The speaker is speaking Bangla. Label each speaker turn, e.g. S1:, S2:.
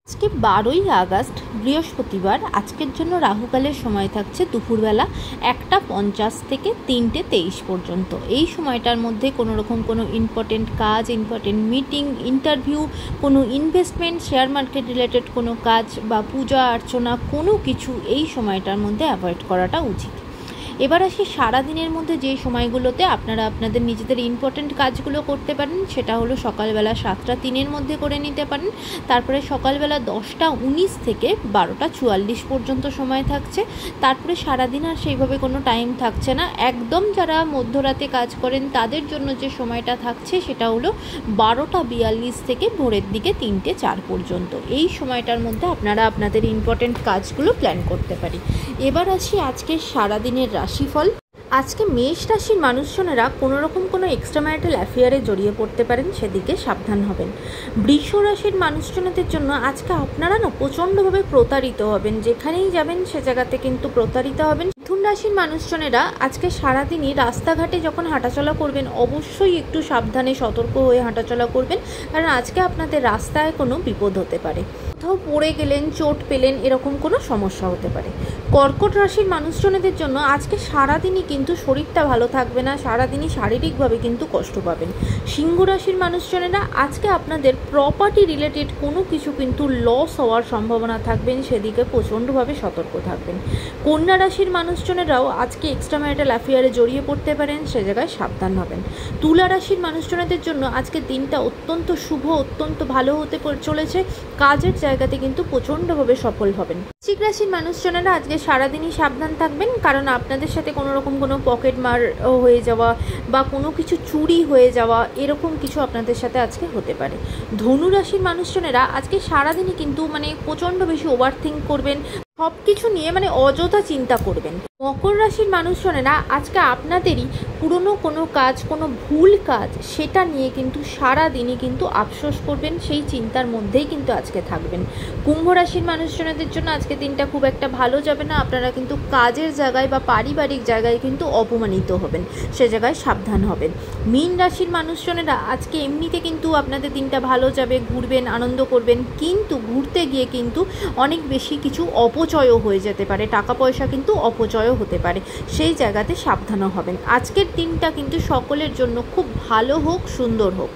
S1: আজকে 12ই আগস্ট বৃহস্পতিবার। আজকের জন্য রাহুকালের সময় থাকছে দুপুরবেলা 1টা 50 থেকে 3টে 23 পর্যন্ত। এই সময়টার মধ্যে কোনো রকম কোনো ইম্পর্টেন্ট কাজ, ইম্পর্টেন্ট মিটিং, ইন্টারভিউ, কোনো ইনভেস্টমেন্ট, শেয়ার মার্কেট রিলেটেড কোনো কাজ বা পূজা অর্চনা কোনো কিছু এই সময়টার মধ্যে অ্যাভয়েড করাটা উচিত। এবার আসি সারাদিনের মধ্যে যে সময়গুলোতে আপনারা আপনাদের নিজেদের ইম্পর্টেন্ট কাজগুলো করতে পারেন, সেটা হলো সকালবেলা 7টা 3 মধ্যে করে নিতে পারেন। তারপরে সকালবেলা 10টা 19 থেকে 12টা 44 পর্যন্ত সময় থাকছে। তারপরে সারাদিন আর সেইভাবে কোনো টাইম থাকছে না। একদম যারা মধ্যরাতে কাজ করেন তাদের জন্য যে সময়টা থাকছে সেটা হলো 12টা 42 থেকে ভোরের দিকে 3টে 4 পর্যন্ত। এই সময়টার মধ্যে আপনারা আপনাদের ইম্পর্টেন্ট কাজগুলো প্ল্যান করতে পারি। এবার আসি আজকে সারাদিনের রাশিফল। আজকে মেষ রাশির মানুষজনেরা কোনো রকম কোনো এক্সট্রা ম্যারিটাল অ্যাফেয়ারে জড়িয়ে পড়তে পারেন, সেদিকে সাবধান হবেন। বৃষ রাশির মানুষজনদের জন্য আজকে আপনারা প্রচণ্ডভাবে প্রতারিত হবেন, যেখানেই যাবেন সে জায়গাতে কিন্তু প্রতারিত হবেন। মিথুন রাশির মানুষজনেরা আজকে সারাদিনই রাস্তাঘাটে যখন হাঁটাচলা করবেন অবশ্যই একটু সাবধানে সতর্ক হয়ে হাঁটাচলা করবেন, কারণ আজকে আপনাদের রাস্তায় কোনো বিপদ হতে পারে। কোথাও পড়ে গেলেন, চোট পেলেন, এরকম কোনো সমস্যা হতে পারে। কর্কট রাশির মানুষজনদের জন্য আজকে সারাদিনই কিন্তু শরীরটা ভালো থাকবে না, সারাদিনই শারীরিকভাবে কিন্তু কষ্ট পাবেন। সিংহ রাশির মানুষজনেরা আজকে আপনাদের প্রপার্টি রিলেটেড কোনো কিছু কিন্তু লস হওয়ার সম্ভাবনা থাকবেন, সেদিকে প্রচণ্ডভাবে সতর্ক থাকবেন। কন্যা রাশির মানুষজনেরাও আজকে এক্সট্রা ম্যারিটাল অ্যাফেয়ারে জড়িয়ে পড়তে পারেন, সে জায়গায় সাবধান হবেন। তুলা রাশির মানুষজনদের জন্য আজকে দিনটা অত্যন্ত শুভ, অত্যন্ত ভালো হতে চলেছে। কাজের জায়গাতে কিন্তু প্রচণ্ডভাবে সফল হবেন। বৃশ্চিক রাশির মানুষজনেরা আজকে সারাদিনই সাবধান থাকবেন, কারণ আপনাদের সাথে কোনো রকম কোনো পকেট মার হয়ে যাওয়া বা কোনো কিছু চুরি হয়ে যাওয়া এরকম কিছু আপনাদের সাথে আজকে হতে পারে। ধনু রাশির মানুষজনেরা আজকে সারাদিনই কিন্তু প্রচণ্ড বেশি ওভার থিঙ্ক করবেন, সব কিছু নিয়ে অযথা চিন্তা করবেন। মকর রাশির মানুষজনেরা আজকে আপনাদেরই পুরনো কোনো কাজ, কোনো ভুল কাজ, সেটা নিয়ে কিন্তু সারাদিনই কিন্তু আফসোস করবেন, সেই চিন্তার মধ্যেই কিন্তু আজকে থাকবেন। কুম্ভ রাশির মানুষজনদের জন্য আজকে দিনটা খুব একটা ভালো যাবে না। আপনারা কিন্তু কাজের জায়গায় বা পারিবারিক জায়গায় কিন্তু অপমানিত হবেন, সে জায়গায় সাবধান হবেন। মীন রাশির মানুষজনেরা আজকে এমনিতে কিন্তু আপনাদের দিনটা ভালো যাবে, ঘুরবেন, আনন্দ করবেন, কিন্তু ঘুরতে গিয়ে কিন্তু অনেক বেশি কিছু অপচয়ও হয়ে যেতে পারে, টাকা পয়সা কিন্তু অপচয় হতে পারে, সেই জায়গাতে সাবধানও হবেন। আজকের দিনটা কিন্তু সকলের জন্য খুব ভালো হোক, সুন্দর হোক।